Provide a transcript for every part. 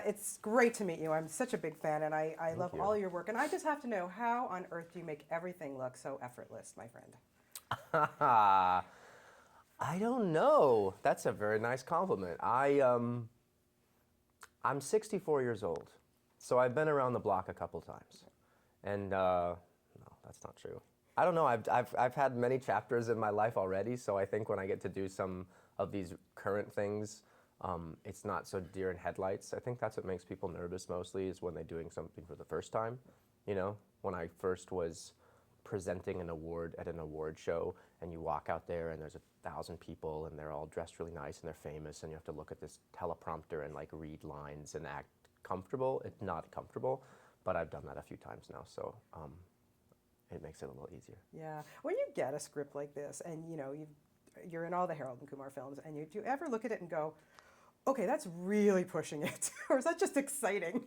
It's great to meet you. I'm such a big fan, and I Thank love you. all your work. And I just have to know, how on earth do you make everything look so effortless, my friend? I don't know. That's a very nice compliment. I'm 64 years old, so I've been around the block a couple times, and no, that's not true. I don't know. I've had many chapters in my life already, so I think when I get to do some of these current things, it's not so deer in headlights. I think that's what makes people nervous mostly, is when they're doing something for the first time. You know, when I first was presenting an award at an award show, and you walk out there and there's 1,000 people and they're all dressed really nice and they're famous, and you have to look at this teleprompter and like read lines and act comfortable. It's not comfortable, but I've done that a few times now, so it makes it a little easier. Yeah. When you get a script like this, and you're in all the Harold and Kumar films, and do you ever look at it and go, okay, that's really pushing it, or is that just exciting?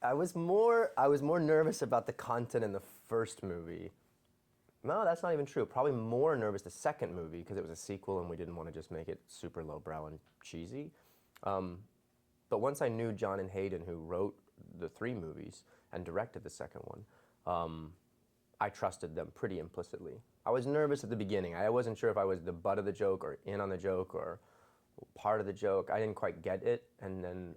I was more nervous about the content in the first movie. No, that's not even true. Probably more nervous the second movie, because it was a sequel and we didn't want to just make it super lowbrow and cheesy. But once I knew John and Hayden, who wrote the 3 movies and directed the second one, I trusted them pretty implicitly. I was nervous at the beginning. I wasn't sure if I was the butt of the joke or in on the joke or part of the joke. I didn't quite get it, and then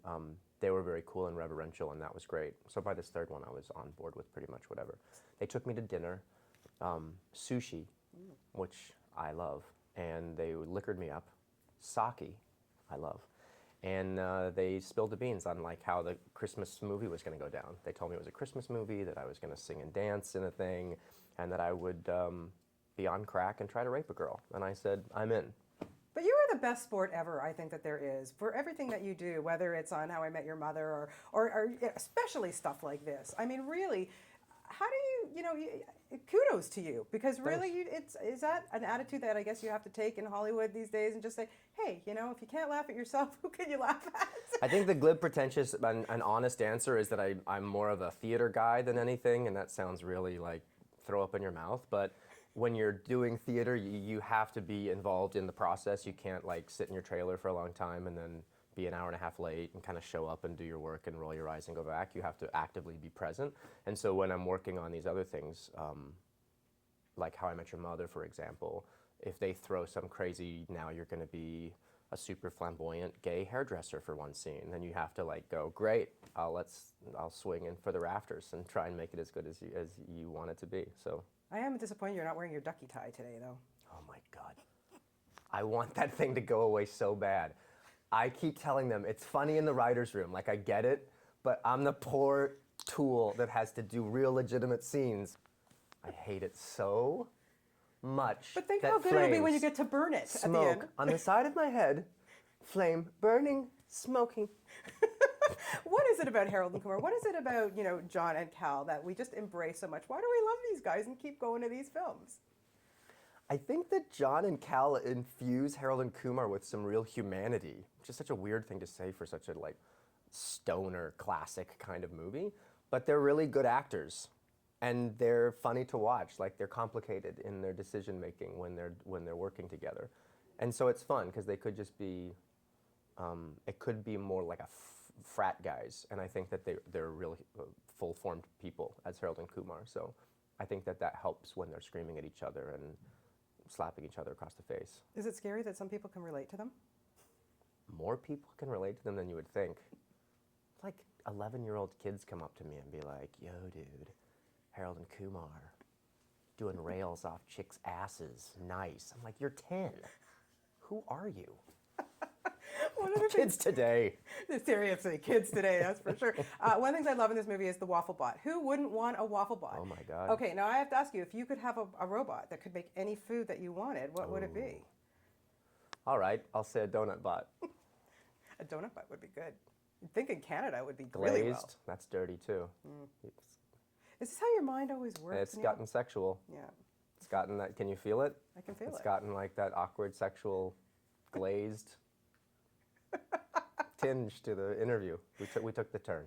they were very cool and reverential, and that was great. So by this third one, I was on board with pretty much whatever. They took me to dinner, sushi, which I love, and they liquored me up. Sake, I love. And they spilled the beans on like how the Christmas movie was going to go down. They told me it was a Christmas movie, that I was going to sing and dance in a thing, and that I would be on crack and try to rape a girl. And I said, I'm in. But you are the best sport ever, I think, that there is, for everything that you do, whether it's on How I Met Your Mother or especially stuff like this. I mean, really, how do kudos to you, because really, is that an attitude that I guess you have to take in Hollywood these days, and just say, hey, if you can't laugh at yourself, who can you laugh at? I think the glib, pretentious, and honest answer is that I'm more of a theater guy than anything, and that sounds really like throw up in your mouth, but when you're doing theater, you have to be involved in the process. You can't like sit in your trailer for a long time and then be an hour and a half late and kind of show up and do your work and roll your eyes and go back. You have to actively be present. And so when I'm working on these other things, like How I Met Your Mother, for example, if they throw some crazy, now you're going to be a super flamboyant gay hairdresser for one scene, then you have to like go, great, I'll swing in for the rafters and try and make it as good as you want it to be. So. I am disappointed you're not wearing your ducky tie today, though. Oh my God. I want that thing to go away so bad. I keep telling them it's funny in the writer's room, like I get it, but I'm the poor tool that has to do real legitimate scenes. I hate it so much. But think how good it'll be when you get to burn it at the end. Smoke on the side of my head, flame, burning, smoking. What is it about Harold and Kumar? What is it about, John and Cal that we just embrace so much? Why do we love these guys and keep going to these films? I think that John and Cal infuse Harold and Kumar with some real humanity, which is such a weird thing to say for such a like stoner classic kind of movie, but they're really good actors. And they're funny to watch, like they're complicated in their decision making when they're working together. And so it's fun because they could just be, it could be more like a frat guys, and I think that they're really full-formed people as Harold and Kumar. So I think that helps when they're screaming at each other and slapping each other across the face. Is it scary that some people can relate to them? More people can relate to them than you would think. Like 11-year-old kids come up to me and be like, yo dude, Harold and Kumar doing rails off chicks' asses, nice. I'm like, you're 10. Who are you? Kids today. Seriously, kids today, that's for sure. One of the things I love in this movie is the waffle bot. Who wouldn't want a waffle bot? Oh my God. Okay, now I have to ask you, if you could have a robot that could make any food that you wanted, what would it be? All right, I'll say a donut bot. A donut bot would be good. You'd think in Canada it would be Glazed, really well. that's dirty too. Is this how your mind always works? It's gotten sexual. Yeah. It's gotten that, can you feel it? I can feel it. It's gotten like that awkward sexual glazed tinge to the interview. We took the turn.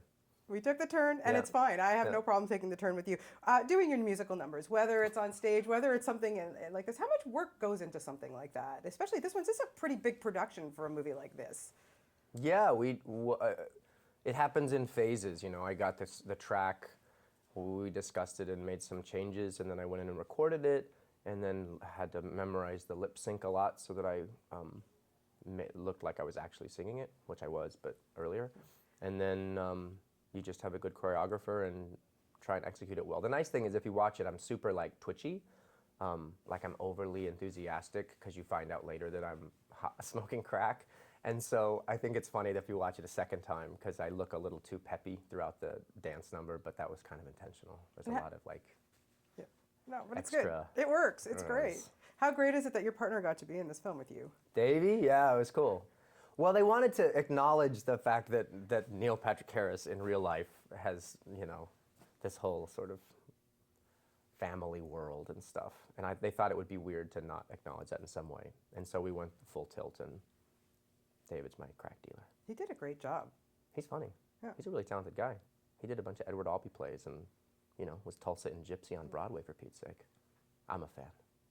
We took the turn, and it's fine. I have no problem taking the turn with you. Doing your musical numbers, whether it's on stage, whether it's something like this, how much work goes into something like that? Especially this is a pretty big production for a movie like this. Yeah, it happens in phases. You know, I got the track, we discussed it and made some changes, and then I went in and recorded it, and then had to memorize the lip sync a lot so that I looked like I was actually singing it, which I was, but earlier. And then you just have a good choreographer and try and execute it well. The nice thing is if you watch it, I'm super like twitchy, like I'm overly enthusiastic because you find out later that I'm smoking crack. And so I think it's funny that if you watch it a second time, because I look a little too peppy throughout the dance number, but that was kind of intentional. There's a lot of like No, but it's extra. good. It works. It's great. Yes. How great is it that your partner got to be in this film with you? Davey, yeah, it was cool. Well, they wanted to acknowledge the fact that Neil Patrick Harris in real life has, you know, this whole sort of family world and stuff. And they thought it would be weird to not acknowledge that in some way. And so we went full tilt, and David's my crack dealer. He did a great job. He's funny. Yeah. He's a really talented guy. He did a bunch of Edward Albee plays and, you know, was Tulsa and Gypsy on Broadway, for Pete's sake. I'm a fan.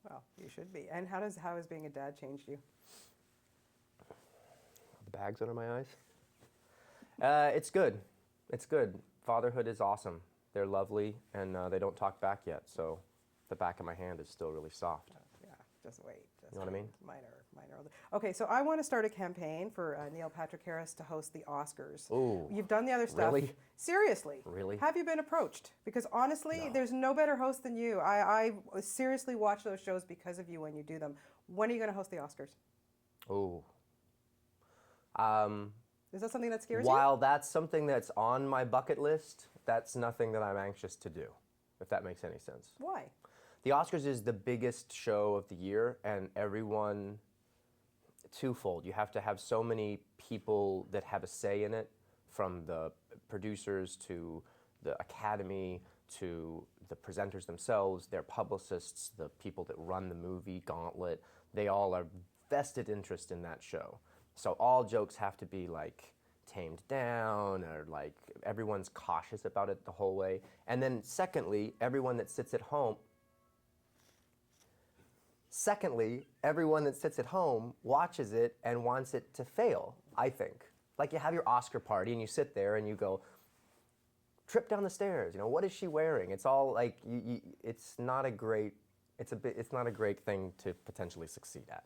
Well, you should be. And how has being a dad changed you? The bags under my eyes? It's good. It's good. Fatherhood is awesome. They're lovely, and they don't talk back yet, so the back of my hand is still really soft. Yeah, just wait. You know what I mean? Minor. Okay, so I want to start a campaign for Neil Patrick Harris to host the Oscars. Ooh. You've done the other stuff. Really? Seriously. Really? Have you been approached? Because honestly, No. there's no better host than you. I seriously watch those shows because of you when you do them. When are you going to host the Oscars? Ooh. Is that something that scares you? While that's something that's on my bucket list, that's nothing that I'm anxious to do, if that makes any sense. Why? The Oscars is the biggest show of the year, and everyone, twofold. You have to have so many people that have a say in it, from the producers to the Academy to the presenters themselves, their publicists, the people that run the movie gauntlet. They all are vested interest in that show. So all jokes have to be like tamed down, or like everyone's cautious about it the whole way. And then secondly, everyone that sits at home watches it and wants it to fail, I think. Like you have your Oscar party and you sit there and you go, trip down the stairs, you know, what is she wearing? It's all like, it's not a great thing to potentially succeed at.